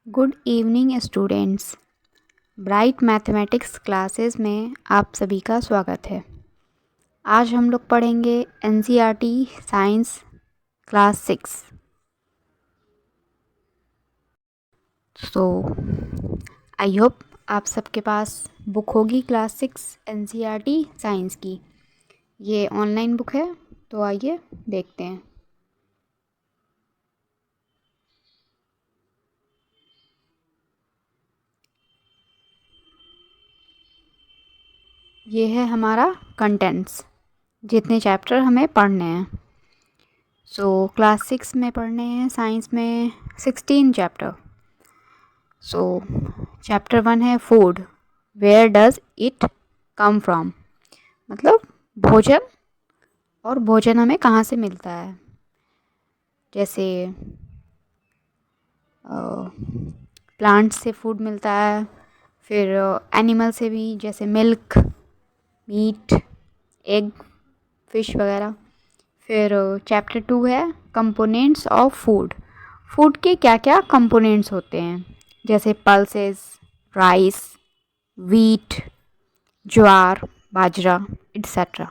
Good evening students. Bright mathematics classes में आप सभी का स्वागत है। आज हम लोग पढ़ेंगे NCERT science class 6। So I hope आप सबके पास बुक होगी क्लास 6 एनसीईआरटी साइंस की। ये ऑनलाइन बुक है, तो आइए देखते हैं। ये है हमारा कंटेंट्स, जितने चैप्टर हमें पढ़ने हैं। क्लास 6 में पढ़ने हैं साइंस में 16 चैप्टर। चैप्टर 1 है food, where does it come from, मतलब भोजन, और भोजन हमें कहाँ से मिलता है। जैसे प्लांट से फूड मिलता है, फिर एनिमल से भी, जैसे मिल्क, मीट, एग, फिश वगैरह। फिर चैप्टर 2 है कंपोनेंट्स ऑफ फूड। फूड के क्या क्या कंपोनेंट्स होते हैं, जैसे pulses, rice, wheat, jowar, bajra etcetera.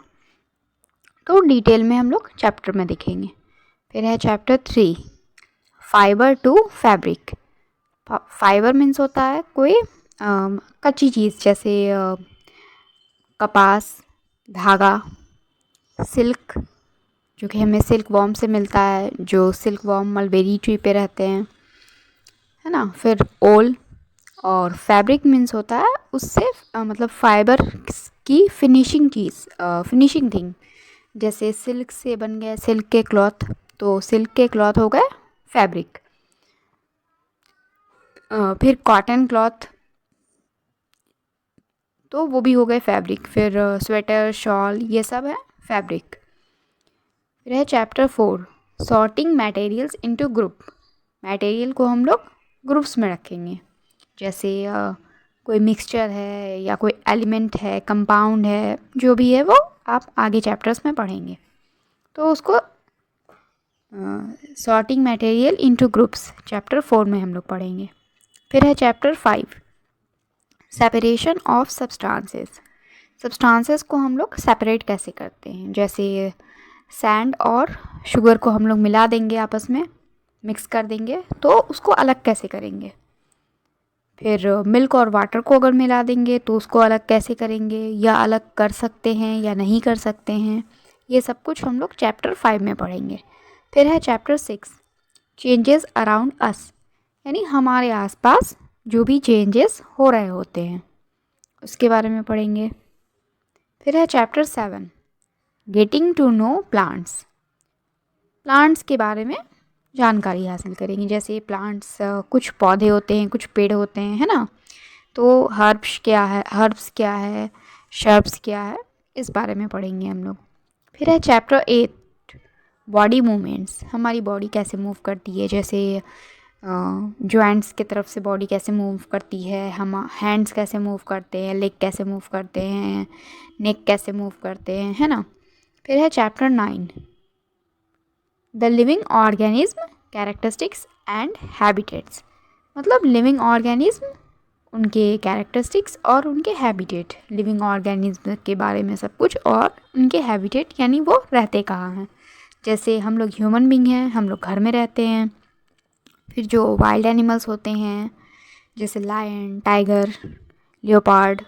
तो डिटेल में हम लोग चैप्टर में देखेंगे। फिर है chapter 3 fibre to fabric. Fibre means होता है कोई कच्ची चीज़, जैसे कपास, धागा, सिल्क, जो कि हमें सिल्क वॉर्म से मिलता है, जो सिल्क वॉर्म मलबेरी ट्री पे रहते हैं, है ना। फिर ओल, और फैब्रिक मीन्स होता है उससे मतलब फाइबर की फिनिशिंग चीज़, फिनिशिंग थिंग। जैसे सिल्क से बन गए सिल्क के क्लॉथ, तो सिल्क के क्लॉथ हो गए फैब्रिक। फिर कॉटन क्लॉथ, तो वो भी हो गए फैब्रिक। फिर स्वेटर, शॉल, ये सब है फैब्रिक। फिर है chapter 4 sorting materials into group. Material को हम लोग ग्रुप्स में रखेंगे, जैसे कोई मिक्सचर है या कोई एलिमेंट है, कंपाउंड है, जो भी है वो आप आगे चैप्टर्स में पढ़ेंगे। तो उसको sorting material into groups chapter 4 में हम लोग पढ़ेंगे। फिर है chapter 5 separation of substances. Substances को हम लोग सेपरेट कैसे करते हैं, जैसे सैंड और शुगर को हम लोग मिला देंगे, आपस में मिक्स कर देंगे, तो उसको अलग कैसे करेंगे। फिर मिल्क और वाटर को अगर मिला देंगे तो उसको अलग कैसे करेंगे, या अलग कर सकते हैं या नहीं कर सकते हैं, ये सब कुछ हम लोग चैप्टर 5 में पढ़ेंगे। फिर है चैप्टर 6 चेंजेस अराउंड अस, यानी हमारे आसपास जो भी चेंजेस हो रहे होते हैं उसके बारे में पढ़ेंगे। फिर है chapter 7 getting to know plants. Plants के बारे में जानकारी हासिल करेंगे, जैसे प्लांट्स कुछ पौधे होते हैं, कुछ पेड़ होते हैं, है ना। तो हर्ब्स क्या है, शर्ब्स क्या है, इस बारे में पढ़ेंगे हम लोग। फिर है चैप्टर 8 बॉडी मूवमेंट्स। हमारी बॉडी कैसे मूव करती है, जैसे जॉइंट्स की तरफ से बॉडी कैसे मूव करती है, हम हैंड्स कैसे मूव करते हैं, लेग कैसे मूव करते हैं, नेक कैसे मूव करते हैं, है ना। फिर है chapter 9 the living organism characteristics and habitats. मतलब लिविंग ऑर्गेनिज्म, उनके कैरेक्टरिस्टिक्स और उनके हैबिटेट। लिविंग ऑर्गेनिज्म के बारे में सब कुछ, और उनके हैबिटेट यानी वो रहते कहाँ हैं। जैसे हम लोग ह्यूमन बींग हैं, हम लोग घर में रहते हैं। फिर जो वाइल्ड एनिमल्स होते हैं, जैसे लायन, टाइगर, लियोपार्ड,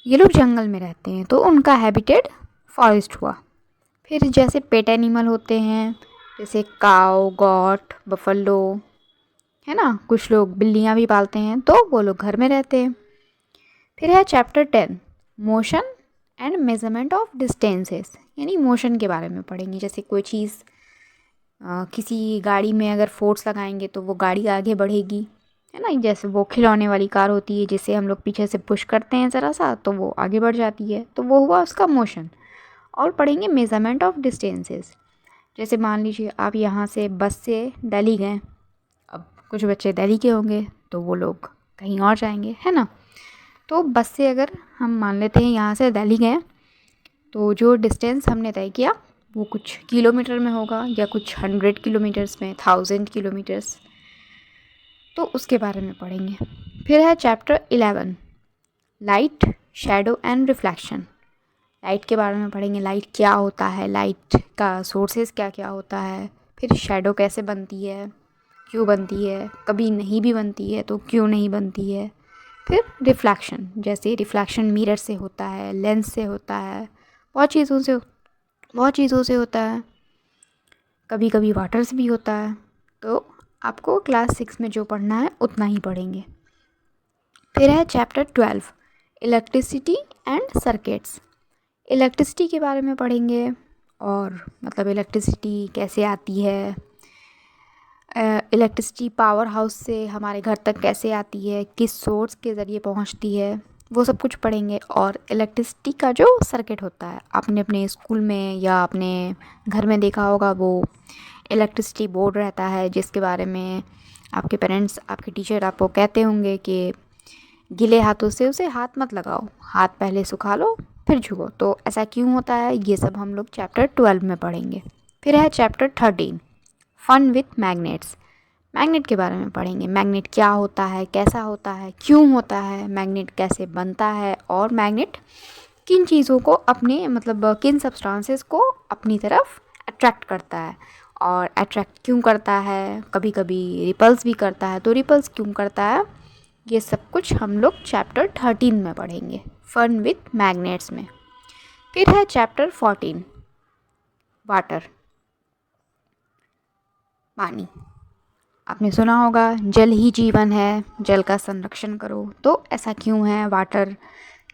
ये लोग जंगल में रहते हैं, तो उनका हैबिटेट फॉरेस्ट हुआ। फिर जैसे पेट एनिमल होते हैं, जैसे काऊ, गॉट, बफलो, है ना। कुछ लोग बिल्लियाँ भी पालते हैं, तो वो लोग घर में रहते हैं। फिर है chapter 10 motion and measurement of distances, यानी मोशन के बारे में पढ़ेंगे। जैसे कोई चीज़ किसी गाड़ी में अगर फोर्स लगाएंगे तो वो गाड़ी आगे बढ़ेगी, है ना। जैसे वो खिलौने वाली कार होती है, जिसे हम लोग पीछे से पुश करते हैं ज़रा सा, तो वो आगे बढ़ जाती है, तो वो हुआ उसका मोशन। और पढ़ेंगे मेजरमेंट ऑफ डिस्टेंसेस। जैसे मान लीजिए आप यहाँ से बस से दिल्ली गए, अब कुछ बच्चे दिल्ली के होंगे, तो वो लोग कहीं और जाएंगे, है ना। तो बस से अगर हम मान लेते हैं यहाँ से दिल्ली गए, तो जो डिस्टेंस हमने तय किया वो कुछ किलोमीटर में होगा, या कुछ 100 किलोमीटर्स में, 1000 किलोमीटर्स। तो उसके बारे में पढ़ेंगे। फिर है chapter 11 light, shadow and reflection. Light के बारे में पढ़ेंगे, लाइट क्या होता है, लाइट का सोर्सेज क्या क्या होता है, फिर शैडो कैसे बनती है, क्यों बनती है, कभी नहीं भी बनती है तो क्यों नहीं बनती है। फिर रिफ्लेक्शन, जैसे रिफ्लेक्शन मिरर से होता है, लेंस से होता है, बहुत चीज़ों से होता है, कभी कभी वाटर से भी होता है। तो आपको क्लास 6 में जो पढ़ना है उतना ही पढ़ेंगे। फिर है chapter 12 electricity and circuits. Electricity के बारे में पढ़ेंगे, और मतलब इलेक्ट्रिसिटी कैसे आती है, इलेक्ट्रिसिटी पावर हाउस से हमारे घर तक कैसे आती है, किस सोर्स के ज़रिए पहुंचती है, वो सब कुछ पढ़ेंगे। और इलेक्ट्रिसिटी का जो सर्किट होता है, आपने अपने स्कूल में या अपने घर में देखा होगा, वो इलेक्ट्रिसिटी बोर्ड रहता है जिसके बारे में आपके पेरेंट्स, आपके टीचर आपको कहते होंगे कि गीले हाथों से उसे हाथ मत लगाओ, हाथ पहले सुखा लो फिर छुओ। तो ऐसा क्यों होता है, ये सब हम लोग चैप्टर 12 में पढ़ेंगे। फिर है chapter 13 fun with magnets. Magnet के बारे में पढ़ेंगे, मैग्नेट क्या होता है, कैसा होता है, क्यों होता है, मैग्नेट कैसे बनता है, और मैग्नेट किन चीज़ों को अपने मतलब किन सब्सटेंसेस को अपनी तरफ अट्रैक्ट करता है, और अट्रैक्ट क्यों करता है, कभी कभी रिपल्स भी करता है, तो रिपल्स क्यों करता है, ये सब कुछ हम लोग चैप्टर 13 में पढ़ेंगे, फन विथ मैग्नेट्स में। फिर है चैप्टर 14 वाटर, पानी। आपने सुना होगा जल ही जीवन है, जल का संरक्षण करो। तो ऐसा क्यों है, वाटर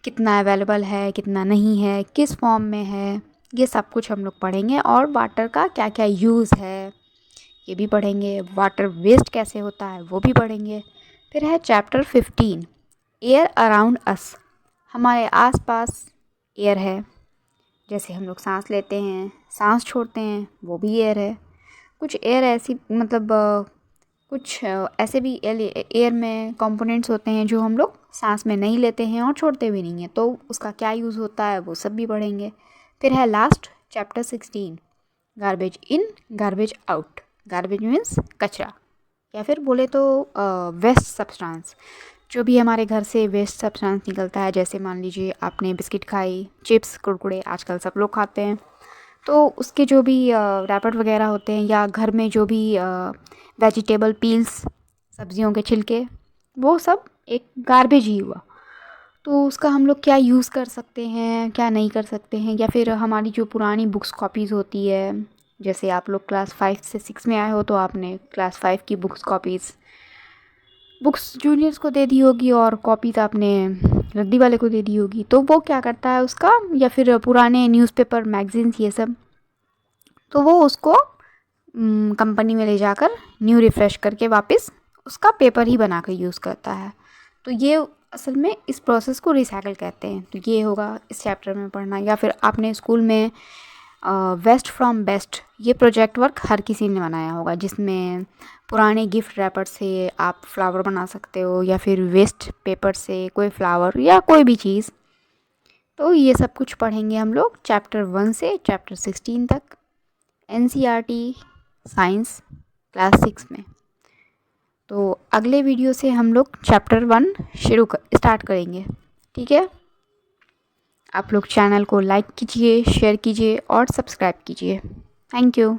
कितना अवेलेबल है, कितना नहीं है, किस फॉर्म में है, ये सब कुछ हम लोग पढ़ेंगे। और वाटर का क्या क्या यूज़ है ये भी पढ़ेंगे, वाटर वेस्ट कैसे होता है वो भी पढ़ेंगे। फिर है चैप्टर 15 एयर अराउंड अस। हमारे आसपास एयर है, जैसे हम लोग सांस लेते हैं, सांस छोड़ते हैं, वो भी एयर है। कुछ एयर ऐसी मतलब कुछ ऐसे भी एयर में कंपोनेंट्स होते हैं जो हम लोग सांस में नहीं लेते हैं और छोड़ते भी नहीं हैं, तो उसका क्या यूज़ होता है वो सब भी पढ़ेंगे। फिर है last chapter 16 garbage in garbage out. Garbage means कचरा, या फिर बोले तो वेस्ट सब्सटेंस, जो भी हमारे घर से वेस्ट सब्सटेंस निकलता है। जैसे मान लीजिए आपने बिस्किट खाई, चिप्स कुरकुरे आजकल सब लोग खाते हैं, तो उसके जो भी रैपर वगैरह होते हैं, या घर में जो भी वेजिटेबल पील्स, सब्जियों के छिलके, वो सब एक गार्बेज ही हुआ। तो उसका हम लोग क्या यूज़ कर सकते हैं, क्या नहीं कर सकते हैं। या फिर हमारी जो पुरानी बुक्स कॉपीज़ होती है, जैसे आप लोग क्लास 5 से 6 में आए हो तो आपने क्लास 5 की बुक्स जूनियर्स को दे दी होगी, और कॉपीज़ आपने रद्दी वाले को दे दी होगी। तो वो क्या करता है उसका, या फिर पुराने न्यूज़पेपर मैगजीन्स ये सब, तो वो उसको कंपनी में ले जाकर न्यू रिफ़्रेश करके वापस उसका पेपर ही बना कर यूज़ करता है। तो ये असल में इस प्रोसेस को रिसाइकल कहते हैं। तो ये होगा इस चैप्टर में पढ़ना। या फिर आपने स्कूल में वेस्ट फ्रॉम बेस्ट ये प्रोजेक्ट वर्क हर किसी ने बनाया होगा, जिसमें पुराने गिफ्ट रैपर से आप फ्लावर बना सकते हो, या फिर वेस्ट पेपर से कोई फ्लावर या कोई भी चीज़। तो ये सब कुछ पढ़ेंगे हम लोग चैप्टर 1 से चैप्टर 16 तक, NCERT साइंस क्लास 6 में। तो अगले वीडियो से हम लोग चैप्टर 1 स्टार्ट करेंगे, ठीक है। आप लोग चैनल को लाइक कीजिए, शेयर कीजिए और सब्सक्राइब कीजिए। Thank you.